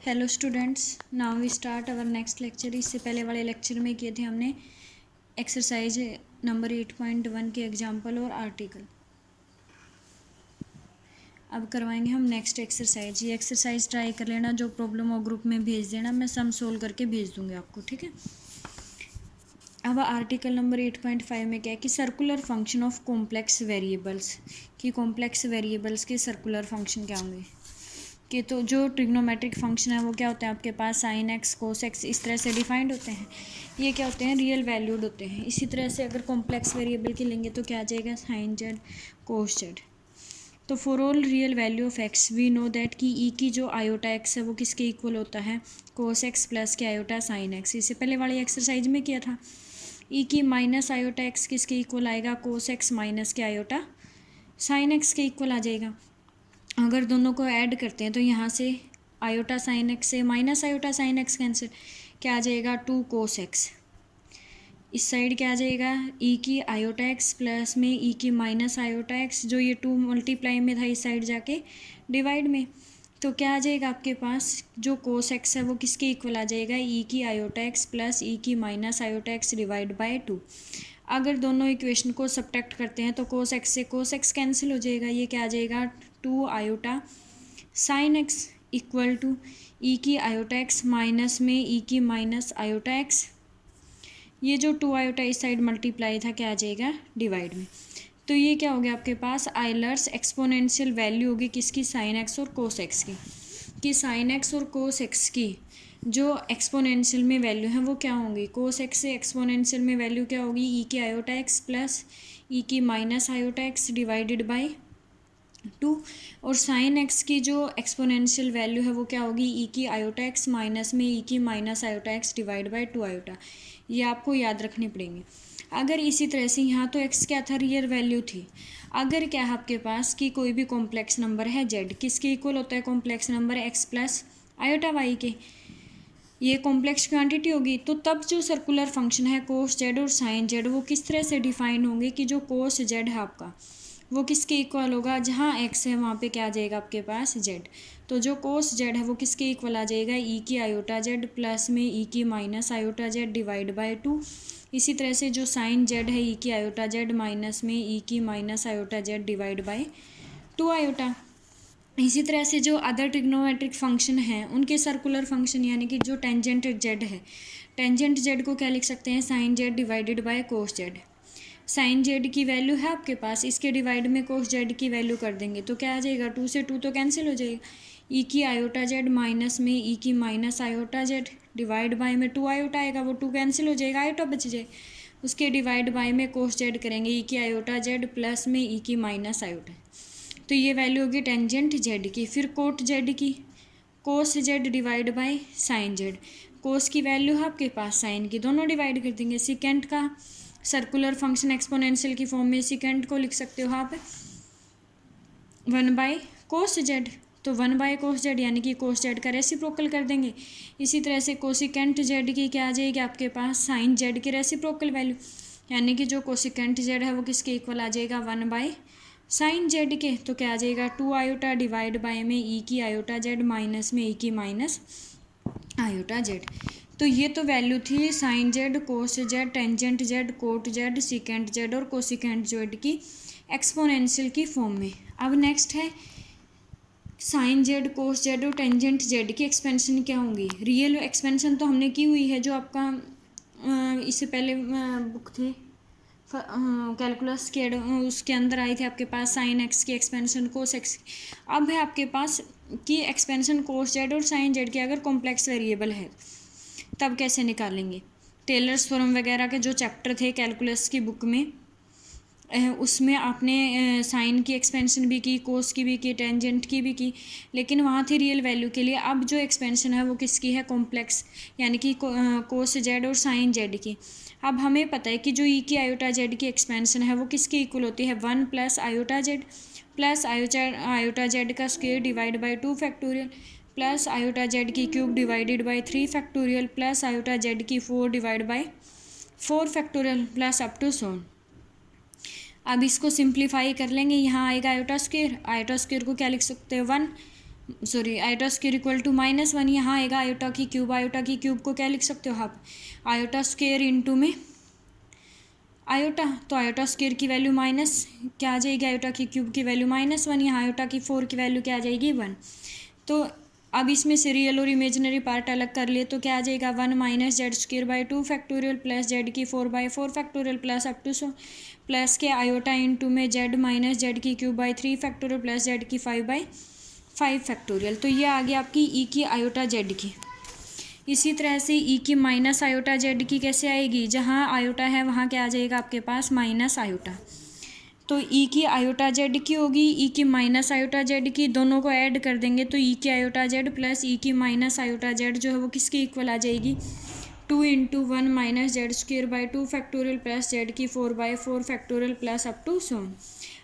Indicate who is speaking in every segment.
Speaker 1: Hello students, now we start our next lecture. इससे पहले वाले लेक्चर में किए थे हमने एक्सरसाइज नंबर 8.1 के एग्जाम्पल और आर्टिकल। अब करवाएंगे हम नेक्स्ट एक्सरसाइज। ये एक्सरसाइज ट्राई कर लेना, जो प्रॉब्लम हो ग्रुप में भेज देना, मैं सम सोल्व करके भेज दूंगी आपको, ठीक है। अब आर्टिकल नंबर 8.5 में क्या है कि circular function of complex variables, कि कॉम्प्लेक्स वेरिएबल्स के सर्कुलर फंक्शन क्या होंगे। कि तो जो ट्रिग्नोमेट्रिक फंक्शन है वो क्या होते हैं आपके पास, साइन एक्स कोस एक्स इस तरह से डिफाइंड होते हैं। ये क्या होते हैं, रियल वैल्यूड होते हैं। इसी तरह से अगर कॉम्प्लेक्स वेरिएबल के लेंगे तो क्या आ जाएगा, साइन जेड कोस जेड। तो for all real value of X we know that कि ई की जो आयोटा एक्स है वो किसके इक्वल होता है, कोस एक्स प्लस के आयोटा साइन एक्स। इससे पहले वाली एक्सरसाइज में किया था। ई की माइनस आयोटा एक्स किसके इक्वल आएगा, कोस एक्स माइनस के आयोटा साइन एक्स के इक्वल आ जाएगा। अगर दोनों को ऐड करते हैं तो यहाँ से आयोटा साइन एक्स से minus iota sine x cancel, क्या आ जाएगा, 2 कोस एक्स। इस साइड क्या आ जाएगा, ई की आयोटा एक्स प्लस में ई की माइनस आयोटा एक्स, जो ये 2 मल्टीप्लाई में था इस साइड जाके डिवाइड में, तो क्या आ जाएगा आपके पास, जो कोस एक्स है वो किसके इक्वल आ जाएगा, ई की आयोटा एक्स प्लस ई की minus iota x divide by 2। अगर दोनों इक्वेशन को सब्ट्रैक्ट करते हैं तो कोस एक्स से कोस एक्स कैंसिल हो जाएगा। ये क्या आ जाएगा, 2 iota sine x equal to e की आयोटा एक्स माइनस में ई की माइनस आयोटा एक्स। ये जो 2 आयोटा इस साइड मल्टीप्लाई था क्या आ जाएगा, डिवाइड में। तो ये क्या हो गया आपके पास, आइलर्स एक्सपोनेंशियल वैल्यू होगी किसकी, साइन एक्स और कोस एक्स की। कि साइन एक्स और कोस एक्स की जो एक्सपोनेंशियल में वैल्यू है वो क्या होंगी, कोस एक्स से एक्सपोनेंशियल में वैल्यू क्या होगी, ई के आयोटा एक्स प्लस ई की minus iota x divided by 2। और साइन एक्स की जो एक्सपोनेंशियल वैल्यू है वो क्या होगी, ई की आयोटा एक्स माइनस में ई की minus iota x divide by 2 iota. ये आपको याद रखनी पड़ेंगे। अगर इसी तरह से यहाँ तो एक्स क्या था, रियल वैल्यू थी। अगर क्या है आपके पास कि कोई भी कॉम्प्लेक्स नंबर है जेड, किसके इक्वल होता है complex number, X plus iota Y के, ये कॉम्प्लेक्स क्वांटिटी होगी। तो तब जो सर्कुलर फंक्शन है कोस जेड और साइन जेड वो किस तरह से डिफाइन होंगे कि जो कोस जेड है आपका वो किसके इक्वल होगा, जहाँ एक्स है वहाँ पे क्या आ जाएगा आपके पास जेड। तो जो कोस जेड है वो किसके इक्वल आ जाएगा, ई की आयोटा जेड प्लस में ई की minus iota Z divide by 2। इसी तरह से जो साइन जेड है, ई की आयोटा जेड माइनस में ई की minus iota Z divide by 2 iota. इसी तरह से जो अदर ट्रिग्नोमेट्रिक फंक्शन हैं उनके सर्कुलर फंक्शन, यानी कि जो टेंजेंट जेड है, टेंजेंट जेड को क्या लिख सकते हैं, sine Z divided by cos Z. Sine Z की वैल्यू है आपके पास, इसके डिवाइड में कोस जेड की वैल्यू कर देंगे तो क्या आ जाएगा, 2 से 2 तो कैंसिल हो जाएगा, ई की आयोटा जेड माइनस में ई की minus iota Z divide bye में 2 आयोटा आएगा, वो 2 कैंसिल हो जाएगा, आयोटा बच जाए। उसके डिवाइड बाय में कोस जेड करेंगे, ई की आयोटा जेड प्लस में ई की माइनस आयोटा। तो ये वैल्यू होगी टेंजेंट जेड की। फिर कोट जेड की, cos Z divide by sine Z. Cos की वैल्यू है आपके पास, साइन की, दोनों डिवाइड कर देंगे। सिकेंड का सर्कुलर फंक्शन एक्सपोनेंशियल की फॉर्म में सिकेंड को लिख सकते हो आप 1 बाय कोस जेड। तो 1 बाय कोस जेड यानी कि कोस जेड का रेसिप्रोकल कर देंगे। इसी तरह से कोसिकेंट जेड की क्या आ जाएगी आपके पास, साइन जेड की रेसिप्रोकल वैल्यू, यानी कि जो कोसिकेंट जेड है वो किसके इक्वल आ जाएगा, 1 बाय साइन जेड के। तो क्या आ जाएगा, 2 आयोटा डिवाइड बाय में ई की आयोटा जेड माइनस में ई की माइनस आयोटा जेड। तो ये तो वैल्यू थी sine Z, cos Z, tangent Z, cot Z, secant Z और कोसिकेंट जेड की एक्सपोनेंशियल की फॉर्म में। अब नेक्स्ट है साइन जेड, कोस जेड और टेंजेंट जेड की एक्सपेंशन क्या होंगी। रियल एक्सपेंशन तो हमने की हुई है, जो आपका इससे पहले बुक थी कैलकुलस के, उसके अंदर आई थी आपके पास साइन एक्स की एक्सपेंशन, कोस एक्स। अब है आपके पास कि एक्सपेंशन कोस जेड और साइन जेड की अगर कॉम्प्लेक्स वेरिएबल है तब कैसे निकालेंगे। टेलर्स थ्योरम वगैरह के जो चैप्टर थे कैलकुलस की बुक में, उसमें आपने साइन की एक्सपेंशन भी की, कोस की भी की, टेंजेंट की भी की, लेकिन वहाँ थी रियल वैल्यू के लिए। अब जो एक्सपेंशन है वो किसकी है, कॉम्प्लेक्स, यानी कि कोस जेड और साइन जेड की। अब हमें पता है कि जो ई की आयोटा जेड की एक्सपेंशन है वो किसकी इक्वल होती है, 1 plus iota z plus iota z का square divide by 2 factorial plus iota z की cube divided by 3 factorial plus iota z की 4 divide by 4 factorial plus up to so. अब इसको सिंप्लीफाई कर लेंगे, यहाँ आएगा आयोटा स्क्वायर को क्या लिख सकते हैं, 1 sorry iota square equal to -1, यहाँ आएगा आयोटा की क्यूब। आयोटा की क्यूब को क्या लिख सकते हो आप, आयोटा स्क्वायर इंटू में आयोटा, तो आयोटा स्क्वायर की वैल्यू माइनस क्या आ जाएगी, आयोटा की क्यूब की वैल्यू -1, यहाँ आयोटा की 4 की वैल्यू क्या आ जाएगी 1। तो अब इसमें से रियल और इमेजिनरी पार्ट अलग कर लिए तो क्या आ जाएगा 1 minus Z square by 2 factorial plus Z की 4/4 factorial plus up to so plus के आयोटा इंटू में जेड माइनस जेड की cube by 3 factorial plus Z की 5/5 फैक्टोरियल। तो ये आ गया आपकी ई की आयोटा जेड की। इसी तरह से ई की माइनस आयोटा जेड की कैसे आएगी, जहाँ आयोटा है वहाँ क्या आ जाएगा आपके पास माइनस आयोटा। तो ई की आयोटा जेड की होगी, ई की माइनस आयोटा जेड की, दोनों को ऐड कर देंगे तो ई की आयोटा जेड प्लस ई की माइनस आयोटा जेड जो है वो किसके इक्वल आ जाएगी 2 into 1 minus Z square by 2 factorial plus Z की 4/4 factorial plus up to so.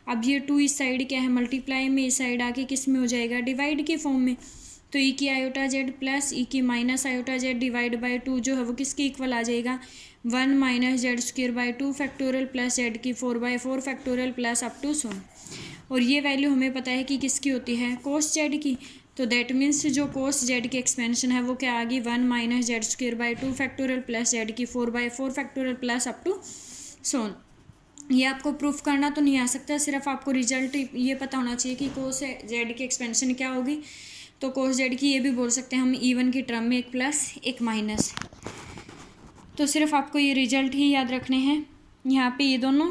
Speaker 1: अब ये 2 इस साइड क्या है मल्टीप्लाई में, इस साइड आके किस में हो जाएगा डिवाइड के फॉर्म में। तो ई की आयोटा जेड प्लस ई की minus iota Z divide by 2 जो है वो किसके इक्वल आ जाएगा 1 minus Z square by 2 factorial plus Z की 4/4 फैक्टोरियल प्लस अप टू सो। और ये वैल्यू हमें पता है कि किसकी होती है कोस जेड की। तो दैट मीन्स जो कोस जेड की एक्सपेंशन है वो क्या आ गई 1 minus Z square by 2 factorial plus Z की 4/4 फैक्टोरियल प्लस अप टू सो। ये आपको प्रूफ करना तो नहीं आ सकता, सिर्फ आपको रिजल्ट ये पता होना चाहिए कि कोस जेड की एक्सपेंशन क्या होगी। तो कोस जेड की ये भी बोल सकते हैं हम इवन की टर्म में एक प्लस एक माइनस। तो सिर्फ आपको ये रिजल्ट ही याद रखने हैं यहाँ पे ये दोनों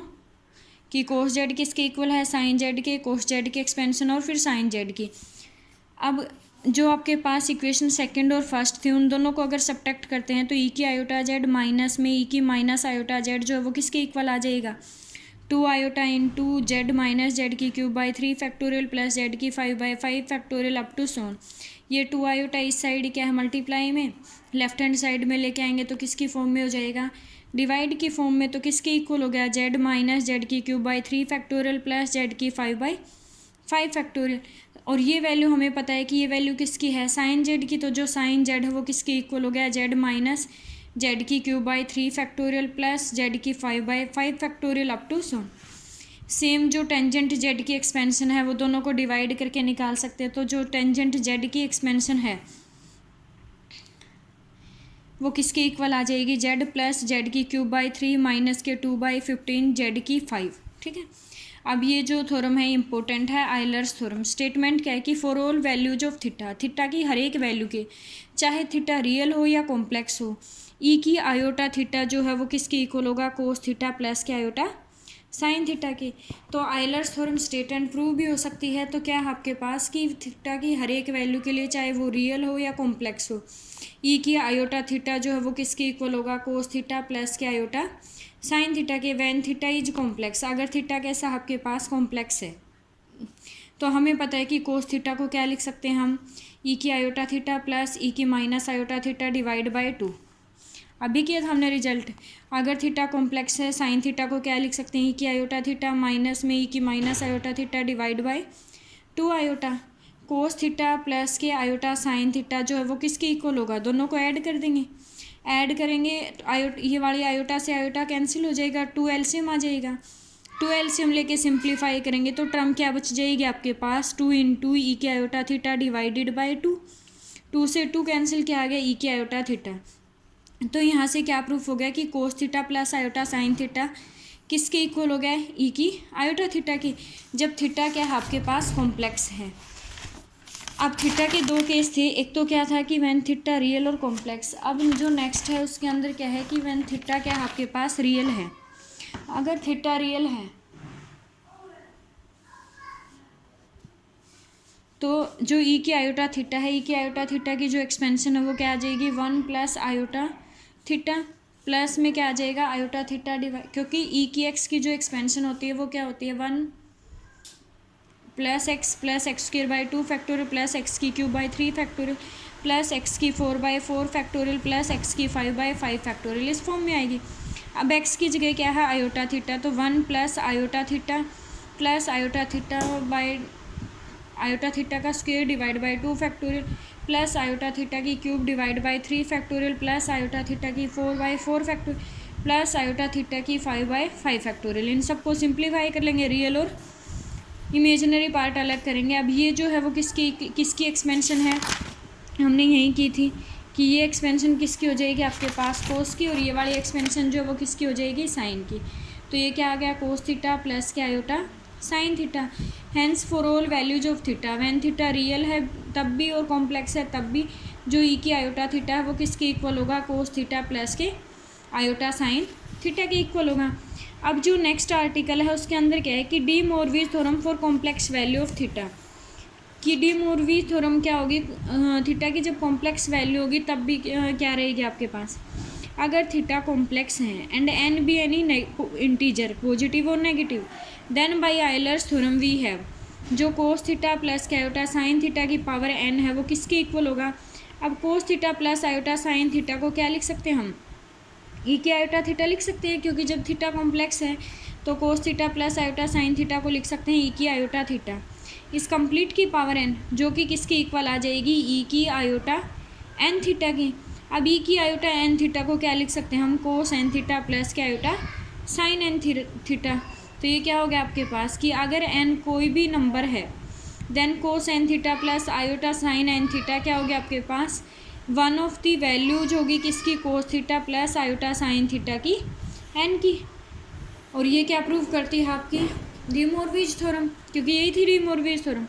Speaker 1: कि कोस जेड किसके इक्वल है साइन जेड के, कोस जेड की एक्सपेंशन और फिर साइन जेड की। अब जो आपके पास इक्वेशन सेकंड और फर्स्ट थी उन दोनों को अगर सब्ट्रैक्ट करते हैं तो ई की आयोटा जेड माइनस में ई की माइनस आयोटा जेड जो है वो किसके इक्वल आ जाएगा 2 iota into z minus Z की cube by 3 factorial plus Z की 5/5 फैक्टोरियल अप टू सोन। ये 2 आयोटा इस साइड क्या है मल्टीप्लाई में, लेफ्ट हैंड साइड में लेके आएंगे तो किसकी फॉर्म में हो जाएगा डिवाइड की फॉर्म में। तो किसके इक्वल हो गया जेड माइनस जेड की cube by 3 factorial plus Z की 5/5 फैक्टोरियल। और ये वैल्यू हमें पता है कि ये वैल्यू किसकी है साइन जेड की। तो जो साइन जेड है वो किसके इक्वल हो गया जेड माइनस जेड की cube by 3 factorial plus Z की 5/5 factorial up to so. Same जो टेंजेंट जेड की एक्सपेंशन है वो दोनों को डिवाइड करके निकाल सकते हैं। तो जो टेंजेंट जेड की एक्सपेंशन है वो किसके इक्वल आ जाएगी जेड प्लस जेड की क्यूब बाई 3 माइनस के 2/15 जेड की 5। ठीक है, अब ये जो थ्योरम है इंपॉर्टेंट है आयलर्स थ्योरम। स्टेटमेंट क्या है कि for all values of theta, theta की हर एक वैल्यू के चाहे थीटा रियल हो या कॉम्प्लेक्स हो, ई की आयोटा थीटा जो है वो किसके इक्वल होगा कोस थीटा प्लस के आयोटा साइन थीटा की। तो Euler's theorem state and prove भी हो सकती है। तो क्या है आपके पास कि थीटा की हर एक वैल्यू के लिए चाहे वो रियल हो या कॉम्प्लेक्स हो, ई की आयोटा थीटा जो है वो किसके इक्वल होगा कोस थीटा प्लस के आयोटा साइन थीटा के व्हेन थीटा इज कॉम्प्लेक्स। अगर थीटा कैसा आपके पास कॉम्प्लेक्स है तो हमें पता है कि कोस थीटा को क्या लिख सकते हैं हम ई की आयोटा थीटा प्लस ई की minus iota theta divide by 2। अभी किया था हमने रिजल्ट। अगर थीटा कॉम्प्लेक्स है साइन थीटा को क्या लिख सकते हैं ई की आयोटा थीटा माइनस में ई की minus iota theta divide by 2 iota. Cos theta plus के आयोटा साइन थीटा जो है वो किसके इक्वल होगा, दोनों को ऐड कर देंगे। ऐड करेंगे तो ये वाली आयोटा से आयोटा कैंसिल हो जाएगा, 2 एलसीएम आ जाएगा। 2 एलसीएम लेके सिंप्लीफाई करेंगे तो टर्म क्या बच जाएगी आपके पास 2 इंटू ई की आयोटा थीटा डिवाइडेड बाई 2। 2 से 2 कैंसिल क्या आ गया ई की आयोटा थीटा। तो यहाँ से क्या प्रूफ हो गया कि कोस theta plus iota sine theta किसके इक्वल हो गया ई की आयोटा थीटा की, जब थीटा क्या है आपके पास कॉम्प्लेक्स है। अब थीटा के 2 केस थे, एक तो क्या था कि व्हेन थीटा रियल और कॉम्प्लेक्स। अब जो नेक्स्ट है उसके अंदर क्या है कि व्हेन थीटा क्या है आपके पास रियल है। अगर थीटा रियल है तो जो ई की आयोटा थीटा है, ई की आयोटा थीटा की जो एक्सपेंशन है वो क्या आ जाएगी 1 प्लस आयोटा थीटा प्लस में क्या आ जाएगा आयोटा थीटा डिवाइड, क्योंकि ई की एक्स की जो एक्सपेंशन होती है वो क्या होती है 1 plus x square by 2 factorial plus x की cube by 3 factorial plus x की 4/4 फैक्टोरियल प्लस एक्स की 5/5 फैक्टोरियल, इस फॉर्म में आएगी। अब एक्स की जगह क्या है आयोटा थीटा, तो 1 plus iota theta by iota theta का square divide by 2 factorial plus iota theta की cube divide by 3 factorial plus iota theta की 4/4 फैक्टोरियल प्लस आयोटा थीटा की 5/5 फैक्टोरियल। इन सबको सिंप्लीफाई कर लेंगे रियल और इमेजिनरी पार्ट अलग करेंगे। अब ये जो है वो किसकी एक्सपेंशन है, हमने यही की थी कि ये एक्सपेंशन किसकी हो जाएगी आपके पास, कोस की, और ये वाली एक्सपेंशन जो है वो किसकी हो जाएगी, साइन की। तो ये क्या आ गया, कोस थीटा प्लस क्या iota sine theta. Hence for all values of theta when theta real है तब भी और कॉम्प्लेक्स है तब भी जो ई की आयोटा थीटा है वो किसके इक्वल होगा, कोस थीटा प्लस के आयोटा साइन थीटा के इक्वल होगा। अब जो नेक्स्ट आर्टिकल है उसके अंदर क्या है कि De Moivre's theorem for complex value of theta, कि डी मोरवी थ्योरम क्या होगी, थीटा की जब कॉम्प्लेक्स वैल्यू होगी तब भी क्या रहेगी आपके पास, अगर थीटा कॉम्प्लेक्स है and n be any integer positive और negative, then by Euler's theorem we have जो cos theta plus iota sine theta की पावर एन है वो किसके इक्वल होगा। अब cos theta plus iota sine theta को क्या लिख सकते हैं हम, ई के आयोटा थीटा लिख सकते हैं, क्योंकि जब थीटा कॉम्प्लेक्स है तो कोस theta plus iota sine theta को लिख सकते हैं ई की आयोटा थीटा। इस कंप्लीट की पावर एन जो कि किसके इक्वल आ जाएगी, ई की आयोटा एन थीटा की। अब ई की आयोटा एन थीटा को क्या लिख सकते हैं हम, कोस एन थीटा प्लस के आयोटा साइन एन थीटा। तो ये क्या हो गया आपके पास कि अगर एन कोई भी नंबर है then cos n theta plus iota sine n theta क्या हो गया आपके पास, वन ऑफ दी वैल्यूज होगी किसकी, cos theta plus iota sine theta की एन की। और ये क्या प्रूव करती है आपकी, डी मोरवीज थ्योरम, क्योंकि यही थी D Moivre's theorem.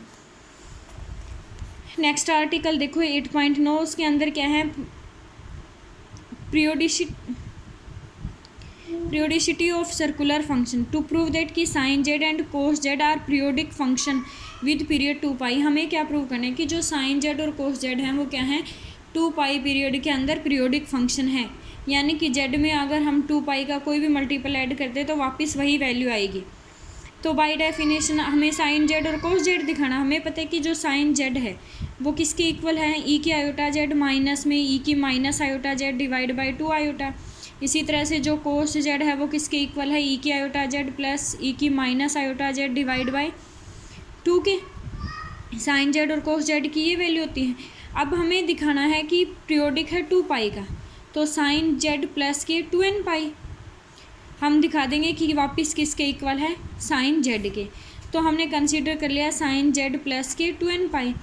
Speaker 1: Next article देखो 8.9, उसके अंदर क्या है, periodicity of circular function to prove that कि sin z and cos z are periodic function with period 2 पाई। हमें क्या प्रूव करना है कि जो sin z और cos z हैं वो क्या हैं, 2 पाई पीरियड के अंदर पीरियोडिक फंक्शन है, यानी कि z में अगर हम 2 पाई का कोई भी मल्टीपल ऐड करते हैं तो वापस वही वैल्यू आएगी। तो बाय डेफिनेशन हमें साइन जेड और कोस जेड दिखाना, हमें पता है कि जो साइन जेड है वो किसके इक्वल है, ई की आयोटा जेड माइनस में ई की minus iota Z divide by 2 iota. इसी तरह से जो कोस जेड है वो किसके इक्वल है, ई की आयोटा जेड प्लस ई की minus iota Z divide by 2 के। साइन जेड और कोस जेड की ये वैल्यू होती है। अब हमें दिखाना है कि पीरियोडिक है 2 पाई का, तो साइन जेड प्लस के 2n पाई हम दिखा देंगे कि वापस किसके इक्वल है, साइन जेड के। तो हमने कंसीडर कर लिया साइन जेड प्लस के 2n पाई।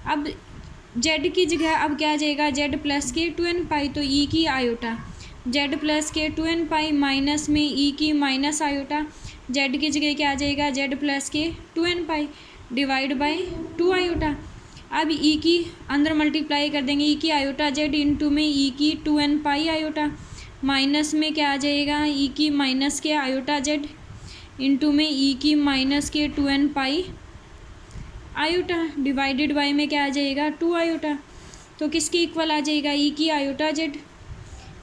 Speaker 1: अब जेड की जगह अब क्या आ जाएगा, जेड प्लस के 2n पाई, तो ई की आयोटा जेड प्लस के 2n पाई माइनस में ई की माइनस आयोटा, जेड की जगह क्या आ जाएगा, जेड प्लस के 2n pi divide by 2 iota. अब ई की अंदर मल्टीप्लाई कर देंगे, ई की आयोटा जेड इंटू में ई की 2n पाई आयोटा माइनस में क्या आ जाएगा, ई की माइनस के आयोटा जेड इंटू में ई की माइनस के 2n pi iota divided by में क्या आ जाएगा, 2 आयोटा। तो किसके इक्वल आ जाएगा, ई की आयोटा जेड,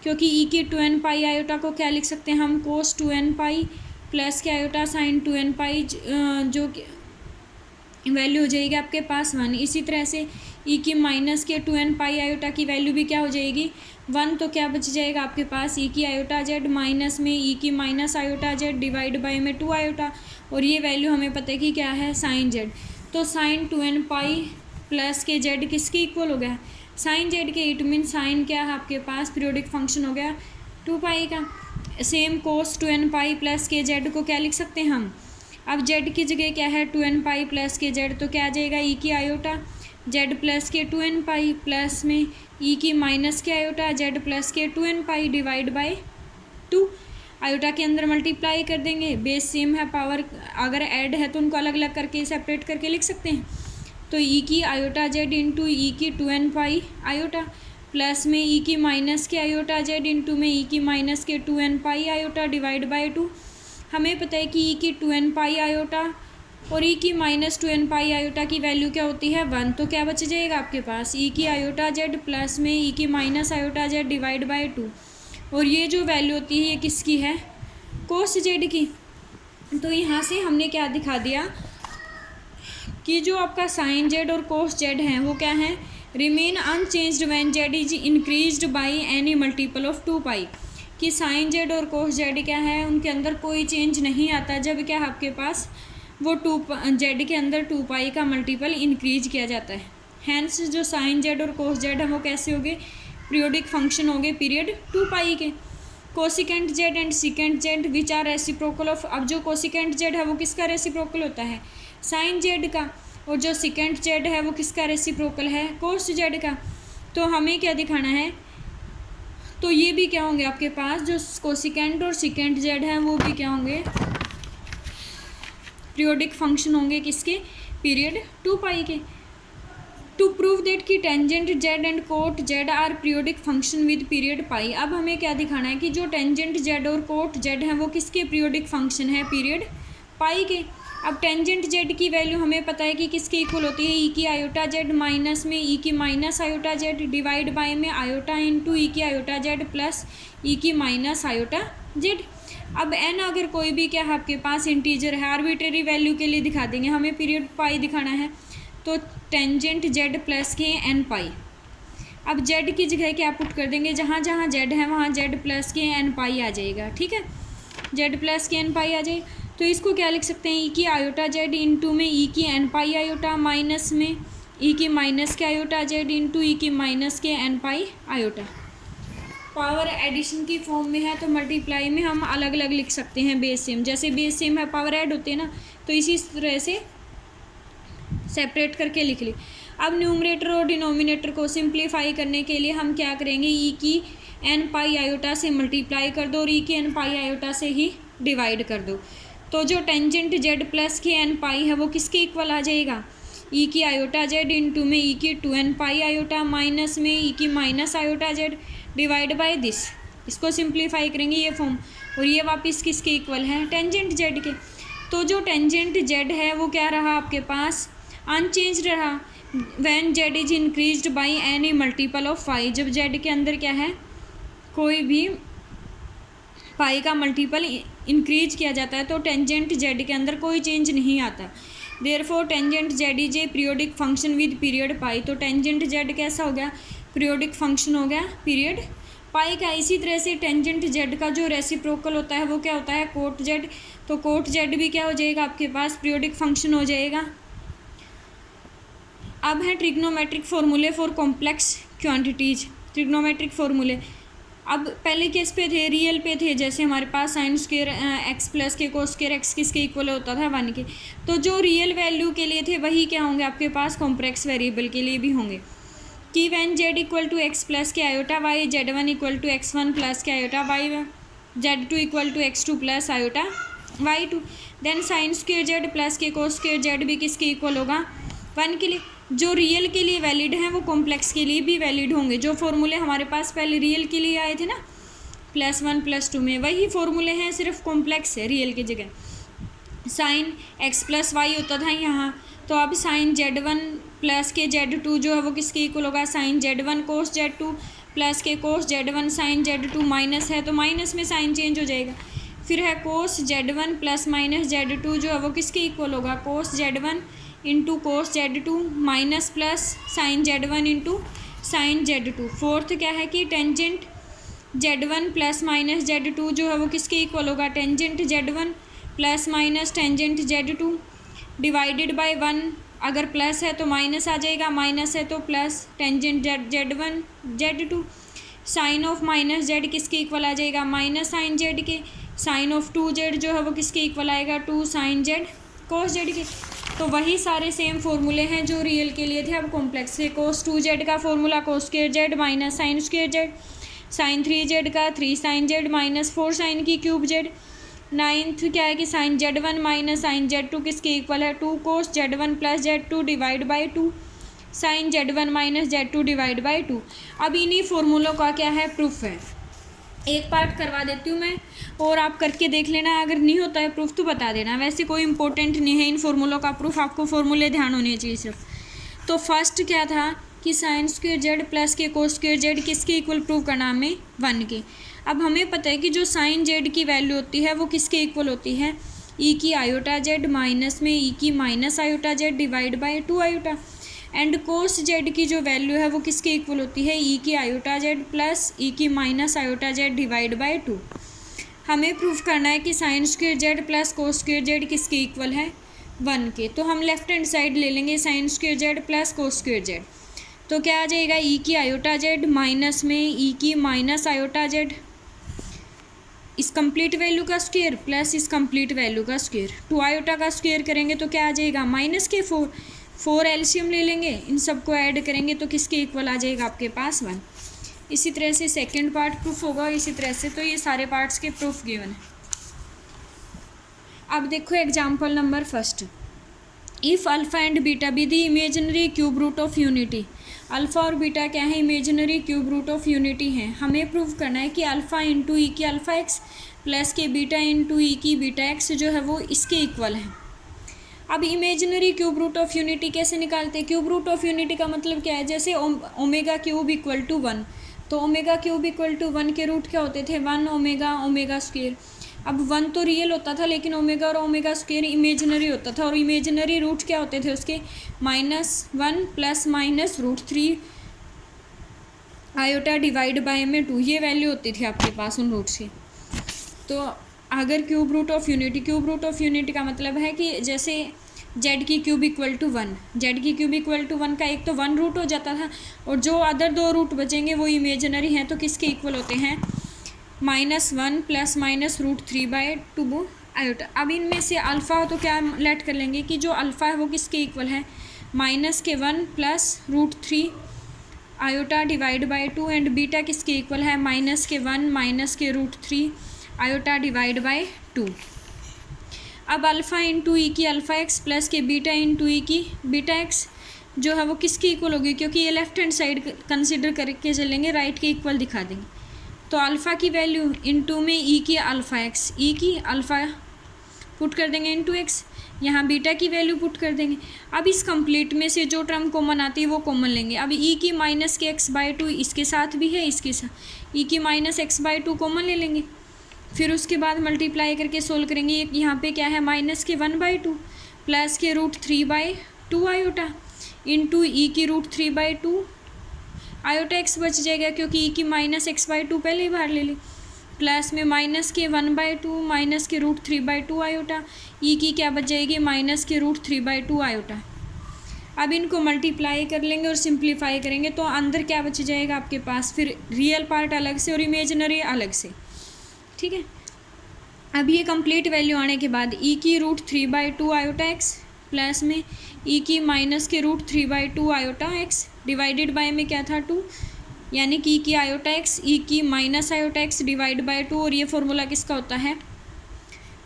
Speaker 1: क्योंकि ई की 2n पाई आयोटा को क्या लिख सकते हैं हम, कोस 2n पाई प्लस के आयोटा साइन 2n पाई, जो वैल्यू हो जाएगी आपके पास 1। इसी तरह से ई की माइनस के 2n पाई आयोटा की वैल्यू भी क्या हो जाएगी 1। तो क्या बच जाएगा आपके पास, ई की आयोटा जेड माइनस में ई की minus iota Z divide bye में 2 आयोटा, और ये वैल्यू हमें पता है कि क्या है, साइन जेड। तो साइन 2n पाई प्लस के जेड किसके इक्वल हो गया, साइन जेड के। इट मीन साइन क्या है आपके पास, पीरियोडिक फंक्शन हो गया 2 पाई का। सेम कोस 2n पाई प्लस के जेड को क्या लिख सकते हैं हम, अब जेड की जगह क्या है 2n पाई प्लस के जेड, तो क्या आ जाएगा, ई की आयोटा जेड प्लस के 2n पाई प्लस में ई की माइनस के आयोटा जेड प्लस के 2n pi divide by 2 iota के अंदर मल्टीप्लाई कर देंगे, बेस सेम है, पावर अगर ऐड है तो उनको अलग अलग करके सेपरेट करके लिख सकते हैं। तो ई की आयोटा जेड इंटू ई की 2n पाई आयोटा प्लस में ई की माइनस के आयोटा जेड इंटू में ई की माइनस के 2n pi iota divide by 2। हमें पता है कि ई की 2n पाई आयोटा और ई की माइनस 2n पाई आयोटा की वैल्यू क्या होती है 1। तो क्या बच जाएगा आपके पास, ई की आयोटा जेड प्लस में ई की minus iota Z divide by 2, और ये जो वैल्यू होती है ये किसकी है, कोस जेड की। तो यहाँ से हमने क्या दिखा दिया कि जो आपका साइन जेड और कोस जेड हैं वो क्या हैं, remain unchanged when Z is increased by any multiple of 2 पाई, कि साइन जेड और कोस जेड क्या है उनके अंदर कोई चेंज नहीं आता जब क्या आपके पास वो जेड के अंदर 2 पाई का मल्टीपल इंक्रीज किया जाता है। हैंस जो साइन जेड और कोस जेड है वो कैसे हो गए, पीरियोडिक फंक्शन हो गए पीरियड 2 पाई के। Cosecant Z and secant Z which are reciprocal of, अब जो कोसिकेंट जेड है वो किसका रेसिप्रोकल होता है, साइन जेड का, और जो सेकेंड जेड है वो किसका रेसिप्रोकल है, कोस जेड का। तो हमें क्या दिखाना है, तो ये भी क्या होंगे आपके पास, जो कोसिकेंट और सेकेंड जेड है वो भी क्या होंगे, पीरियोडिक फंक्शन होंगे किसके, पीरियड 2 पाई के। टू प्रूव दैट कि tangent z and cot z are periodic function with period pi. अब हमें क्या दिखाना है कि जो टेंजेंट जेड और कोट जेड है वो किसके पीरियोडिक फंक्शन है, पीरियड पाई के। अब टेंजेंट जेड की वैल्यू हमें पता है कि किसके इक्वल होती है, ई की आयोटा जेड माइनस में ई की minus iota Z divide bye में आयोटा इंटू ई की आयोटा जेड प्लस ई की माइनस आयोटा जेड। अब एन अगर कोई भी क्या है आपके पास इंटीजर है, आर्बिट्रेरी वैल्यू के लिए दिखा देंगे, हमें पीरियड पाई दिखाना है, तो टेंजेंट जेड प्लस के एन पाई। अब जेड की जगह क्या पुट कर देंगे, जहाँ जहाँ जेड है वहाँ जेड प्लस के एन पाई आ जाएगा, ठीक है, जेड प्लस के एन पाई आ जाए। तो इसको क्या लिख सकते हैं, ई की आयोटा जेड इंटू में ई की एन पाई आयोटा माइनस में ई की माइनस के आयोटा जेड इंटू ई की माइनस के N pi iota. Power addition की फॉर्म में है तो मल्टीप्लाई में हम अलग अलग लिख सकते हैं, बेस सेम, जैसे बेस सेम है पावर ऐड होते हैं ना, तो इसी तरह से सेपरेट करके लिख ली। अब न्यूमरेटर और डिनोमिनेटर को सिंप्लीफाई करने के लिए हम क्या करेंगे, ई की एन पाई आयोटा से मल्टीप्लाई कर दो और ई की एन पाई आयोटा से ही डिवाइड कर दो। तो जो टेंजेंट जेड प्लस के एन पाई है वो किसके इक्वल आ जाएगा, ई की आयोटा जेड इंटू में ई की 2n पाई आयोटा माइनस में ई की minus iota Z divide by this. इसको सिंप्लीफाई करेंगे ये फॉर्म, और ये वापस किसके इक्वल है, टेंजेंट जेड के। तो जो टेंजेंट जेड है वो क्या रहा आपके पास, अनचेंज रहा। When Z is increased by any multiple of five, जब जेड के अंदर क्या है, कोई भी पाई का मल्टीपल इंक्रीज किया जाता है तो टेंजेंट जेड के अंदर कोई चेंज नहीं आता। Therefore tangent z is a periodic function with period pi. तो टेंजेंट जेड कैसा हो गया, पीरियोडिक फंक्शन हो गया पीरियड पाई का। इसी तरह से टेंजेंट जेड का जो रेसिप्रोकल होता है वो क्या होता है, कोट जेड। तो कोट जेड भी क्या हो जाएगा आपके पास, पीरियोडिक फंक्शन हो जाएगा। अब है ट्रिग्नोमेट्रिक फॉर्मूले फॉर कॉम्प्लेक्स क्वांटिटीज, ट्रिग्नोमेट्रिक फॉर्मूले। अब पहले केस पे थे, रियल पे थे, जैसे हमारे पास साइन स्क्वायर एक्स प्लस के कोस स्क्वायर एक्स किसके इक्वल होता था, 1 के। तो जो रियल वैल्यू के लिए थे वही क्या होंगे आपके पास, कॉम्प्लेक्स वेरिएबल के लिए भी होंगे, कि when z equal to x plus के iota y, z one equal to x one plus के iota y, z two equal to x two plus iota y two. Then sine square z plus के cos square Z भी किसके equal होगा, 1 के लिए। जो real के लिए वैलिड हैं वो कॉम्प्लेक्स के लिए भी वैलिड होंगे। जो फॉर्मूले हमारे पास पहले रियल के लिए आए थे ना, +1 +2 में, वही फॉर्मूले हैं, सिर्फ कॉम्प्लेक्स है रियल की जगह। साइन एक्स प्लस वाई होता था यहाँ, तो अब साइन Z1 प्लस के Z2 जो है वो किसके इक्वल होगा, साइन Z1 कोस Z2 प्लस के कोस Z1 साइन Z2, माइनस है तो माइनस में साइन चेंज हो जाएगा। फिर है कोस Z1 प्लस माइनस Z2 जो है वो किसके इक्वल होगा, कोस Z1 into cos Z2 minus plus sign Z1 into sine Z2। Fourth क्या है कि tangent Z1 plus minus Z2 जो है वो किसके इक्वल होगा, tangent Z1 plus minus tangent Z2 divided by 1। अगर प्लस है तो माइनस आ जाएगा, माइनस है तो plus tangent Z1 Z2। Sine of minus Z किसके इक्वल आ जाएगा, माइनस साइन जेड के। साइन ऑफ 2Z जो है वो किसके इक्वल आएगा, 2 साइन जेड कोस जेड के। तो वही सारे सेम फॉर्मूले हैं जो रियल के लिए थे, अब कॉम्प्लेक्स से। कोस 2Z का formula cos square Z minus sine square Z. Sine 3Z का 3 साइन जेड माइनस 4 साइन की क्यूब जेड। नाइन्थ क्या है कि sign Z1 minus sign Z2 किसके इक्वल है, 2 cos Z1 plus Z2 divide by 2 sine Z1 minus Z2 divide by 2। अब इन्हीं फॉर्मूलों का क्या है, प्रूफ है। एक पार्ट करवा देती हूँ मैं और आप करके देख लेना, अगर नहीं होता है प्रूफ तो बता देना। वैसे कोई इंपॉर्टेंट नहीं है इन फॉर्मूलों का प्रूफ, आपको फॉर्मूले ध्यान होने चाहिए सिर्फ। तो फर्स्ट क्या था कि साइन स्क्वायर जेड प्लस के कोस स्क्वायर जेड किसके इक्वल प्रूव करना हमें, 1 के। अब हमें पता है कि जो साइन जेड की वैल्यू होती है वो किसके इक्वल होती है, ई की आयोटा जेड माइनस में ई की minus iota Z divide by 2 iota. And cos Z की जो वैल्यू है वो किसके इक्वल होती है, ई की आयोटा जेड प्लस ई की minus iota Z divide by 2। हमें प्रूफ करना है कि sign square z plus cos square Z किसके इक्वल है, 1 के। तो हम लेफ्ट हैंड साइड ले लेंगे sign square z plus cos square Z, तो क्या आ जाएगा, ई की आयोटा जेड माइनस में ई की माइनस आयोटा जेड इस कंप्लीट वैल्यू का स्क्वायर प्लस इस कंप्लीट वैल्यू का स्क्वायर, 2 आयोटा का स्क्वायर करेंगे तो क्या आ जाएगा -4 एलसीएम ले लेंगे, इन सबको ऐड करेंगे तो किसके इक्वल आ जाएगा आपके पास 1। इसी तरह से सेकंड पार्ट प्रूफ होगा इसी तरह से। तो ये सारे पार्ट्स के प्रूफ गिवन है। अब देखो example number first, if alpha and beta be the imaginary cube root of unity. Alpha और बीटा क्या है, imaginary cube root of unity हैं। हमें प्रूव करना है कि अल्फ़ा इंटू ई की अल्फ़ा एक्स प्लस के बीटा इंटू ई की बीटा एक्स जो है वो इसके इक्वल है। अब imaginary cube root of unity कैसे निकालते हैं? क्यूब रूट ऑफ यूनिटी का मतलब क्या है, जैसे ओमेगा क्यूब इक्वल टू 1, तो ओमेगा क्यूब इक्वल टू 1 के रूट क्या होते थे, 1 ओमेगा ओमेगा स्क्वायर। अब 1 तो रियल होता था लेकिन ओमेगा और ओमेगा स्क्वायर इमेजिनरी होता था, और इमेजिनरी रूट क्या होते थे उसके, -1 plus minus √3 iota divide by में 2, ये वैल्यू होती थी आपके पास उन रूट्स की। तो अगर क्यूब रूट ऑफ यूनिटी का मतलब है कि जैसे जेड की क्यूब इक्वल टू 1, जेड की क्यूब इक्वल टू 1 का एक तो 1 रूट हो जाता था और जो अदर 2 रूट बचेंगे वो इमेजिनरी हैं, तो किसके इक्वल होते हैं, -1 प्लस माइनस √3/2 आयोटा। अब इनमें से अल्फ़ा हो तो क्या लेट कर लेंगे कि जो अल्फ़ा है वो किसके इक्वल है, -1 plus √3 iota divide by 2, and beta किसके इक्वल है, -1 माइनस के √3 आयोटा डिवाइड बाय 2। अब अल्फ़ा इंटू ई की अल्फ़ा एक्स प्लस के बीटा इंटू ई की बीटा एक्स जो है वो किसके इक्वल होगी, क्योंकि ये लेफ्ट हैंड साइड कंसिडर करके चलेंगे, राइट के इक्वल दिखा देंगे। तो अल्फ़ा की वैल्यू इंटू में ई की अल्फ़ा एक्स, ई की अल्फ़ा पुट कर देंगे इंटू एक्स, यहाँ बीटा की वैल्यू पुट कर देंगे। अब इस कंप्लीट में से जो टर्म कॉमन आती है वो कॉमन लेंगे। अब ई की -x/2 इसके साथ भी है, इसके साथ ई की -x/2 कॉमन ले लेंगे। फिर उसके बाद मल्टीप्लाई करके सोल्व करेंगे। यहाँ पे क्या है, -1/2 प्लस के √3/2 आयोटा इंटू ई की √3/2 आयोटा एक्स बच जाएगा, क्योंकि ई की -x/2 पहले ही बाहर ले ली, प्लस में -1/2 माइनस के √3/2 आयोटा, ई की क्या बच जाएगी, के √3/2 आयोटा। अब इनको मल्टीप्लाई कर लेंगे और सिंप्लीफाई करेंगे तो अंदर क्या बच जाएगा आपके पास, फिर रियल पार्ट अलग से और इमेजिनरी अलग से, ठीक है। अब ये कंप्लीट वैल्यू आने के बाद ई की √3/2 आयोटा एक्स प्लस में ई की माइनस के √3/2 आयोटा एक्स डिवाइडेड बाय में क्या था 2, यानी कि ई की आयोटा एक्स, ई की minus iota x divide by 2, और ये फॉर्मूला किसका होता है,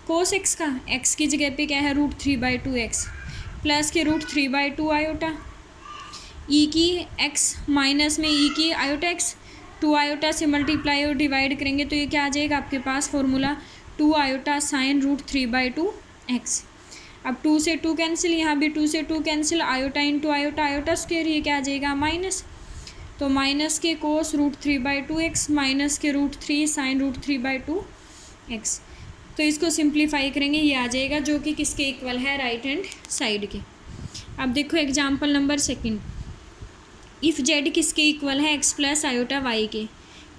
Speaker 1: कोस एक्स का। एक्स की जगह पे क्या है, √3/2 एक्स प्लस के √3/2 आयोटा, ई की एक्स माइनस में ई की आयोटा एक्स, 2 आयोटा से मल्टीप्लाई और डिवाइड करेंगे तो ये क्या आ जाएगा आपके पास फॉर्मूला, 2 आयोटा साइन √3/2 एक्स। अब 2 से 2 कैंसिल, यहाँ भी 2 से 2 cancel, iota into iota iota square, ये क्या आ जाएगा माइनस, तो माइनस के कोस √3/2 एक्स माइनस के √3 साइन √3/2 एक्स। तो इसको सिंप्लीफाई करेंगे, ये आ जाएगा जो कि किसके इक्वल है, राइट हैंड साइड के। अब देखो example number second, if Z किसके इक्वल है, एक्स प्लस आयोटा वाई के,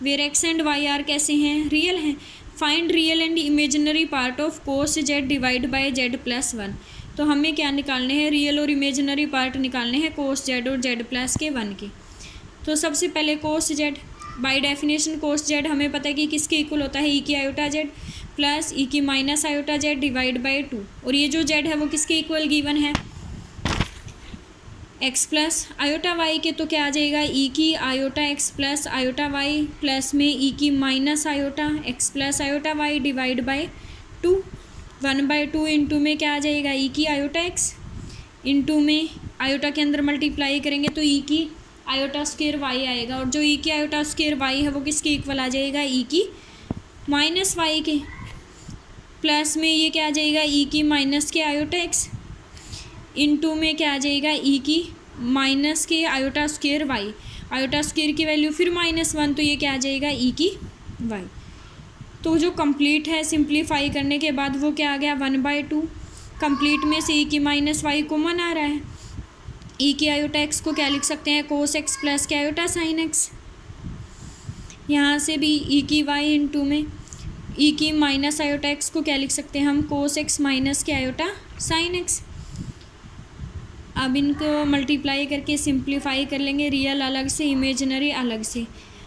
Speaker 1: where X and Y are कैसे हैं, रियल हैं। Find real and imaginary part of cos Z divide by Z plus 1। तो हमें क्या निकालने हैं, रियल और इमेजिनरी पार्ट निकालने हैं कोस जेड और जेड प्लस के 1 के। तो सबसे पहले कोस Z, by definition cos Z हमें पता है कि किसके इक्वल होता है, ई की आयोटा जेड प्लस ई की minus iota Z divide by 2, और ये जो जेड है वो किसके इक्वल गिवन है, एक्स प्लस आयोटा वाई के। तो क्या आ जाएगा, ई की iota X plus iota Y plus में ई की minus iota X plus iota Y divide by 2, 1/2 into में क्या आ जाएगा, ई की आयोटा एक्स इंटू में आयोटा के अंदर मल्टीप्लाई करेंगे तो ई की आयोटा स्क्वायर वाई आएगा, और जो ई की आयोटा स्क्वायर वाई है वो किसके इक्वल आ जाएगा, ई की माइनस वाई के, प्लस में ये क्या आ जाएगा, ई की माइनस के आयोटा एक्स इंटू में क्या आ जाएगा, ई की माइनस के iota square Y, iota square की वैल्यू फिर -1, तो ये क्या आ जाएगा, ई की वाई। तो जो कंप्लीट है सिंप्लीफाई करने के बाद वो क्या आ गया, 1/2, कंप्लीट में से ई की माइनस वाई कॉमन आ रहा है, ई की आयोटा एक्स को क्या लिख सकते हैं, कोस एक्स प्लस के आयोटा साइन एक्स, यहाँ से भी ई की वाई इंटू में ई की माइनस आयोटा एक्स को क्या लिख सकते हैं हम, कोस एक्स माइनस के आयोटा साइन एक्स। अब इनको मल्टीप्लाई करके सिंप्लीफाई कर लेंगे, रियल अलग से इमेजिनरी अलग से।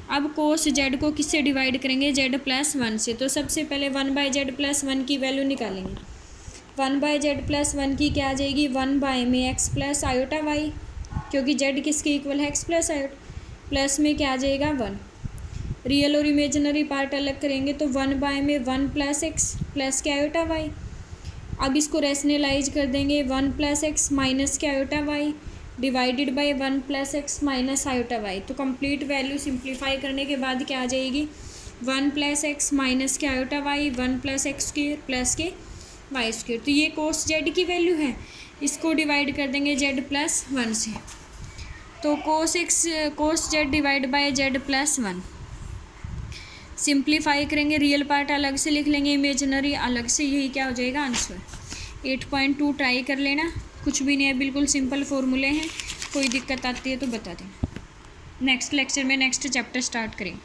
Speaker 1: अब कोस जेड को किससे डिवाइड करेंगे, जेड प्लस वन से। तो सबसे पहले 1/z प्लस वन की वैल्यू निकालेंगे। 1/z प्लस वन की क्या आ जाएगी, 1 में एक्स प्लस आयोटा वाई, क्योंकि जेड किसके इक्वल है, एक्स प्लस आयोटा, प्लस में क्या आ जाएगा 1। रियल और इमेजिनरी पार्ट अलग करेंगे तो 1 में 1 प्लस एक्स प्लस के आयोटा वाई। अब इसको रेशनलाइज कर देंगे, 1 प्लस एक्स माइनस के iota Y divided by 1 plus X minus iota Y. तो कंप्लीट वैल्यू सिंप्लीफाई करने के बाद क्या आ जाएगी, 1 प्लस एक्स माइनस के iota Y 1 plus x square plus के वाई स्क्वायर। तो ये कोस जेड की वैल्यू है, इसको डिवाइड कर देंगे जेड प्लस वन से। तो कोस Z divide by Z plus one. Simplify करेंगे, रियल पार्ट अलग से लिख लेंगे, इमेजिनरी अलग से, यही क्या हो जाएगा आंसर। 8.2 ट्राई कर लेना, कुछ भी नहीं है, बिल्कुल सिंपल फॉर्मूले हैं। कोई दिक्कत आती है तो बता देना। नेक्स्ट लेक्चर में नेक्स्ट चैप्टर स्टार्ट करें।